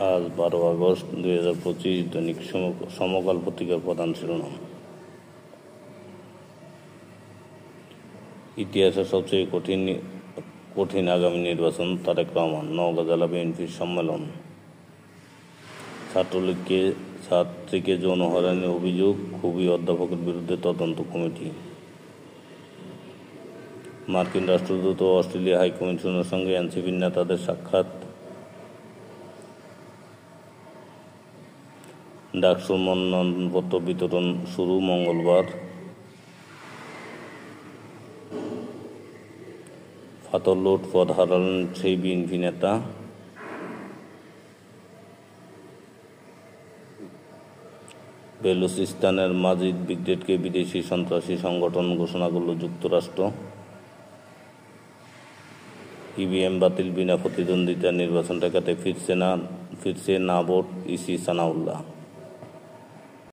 আজ 12 আগস্ট 2025। দৈনিক সমকাল পত্রিকার প্রধান শিরোনাম। ইতিহাসের সবচেয়ে কঠিন আগামী নির্বাচন, তারেক রহমান। নওগাঁ জেলা বিএনপির সম্মেলন। ছাত্রীকে যৌন হয়রানির অভিযোগ, খুবই অধ্যাপকের বিরুদ্ধে তদন্ত কমিটি। মার্কিন রাষ্ট্রদূত ও অস্ট্রেলিয়া হাইকমিশনের সঙ্গে এনসিপির নেতাদের সাক্ষাৎ। ডাকসুর মনোনয়নপত্র বিতরণ শুরু মঙ্গলবার। ফাতর লুট, পদ হারালেন সেই বিএনপি নেতা। বেলুচিস্তানের মাজিদ ব্রিগেডকে বিদেশি সন্ত্রাসী সংগঠন ঘোষণা করল যুক্তরাষ্ট্র। ইভিএম বাতিল, বিনা প্রতিদ্বন্দ্বিতার নির্বাচন ঠেকাতে ফিরছে না ভোট, ইসি সানাউল্লাহ।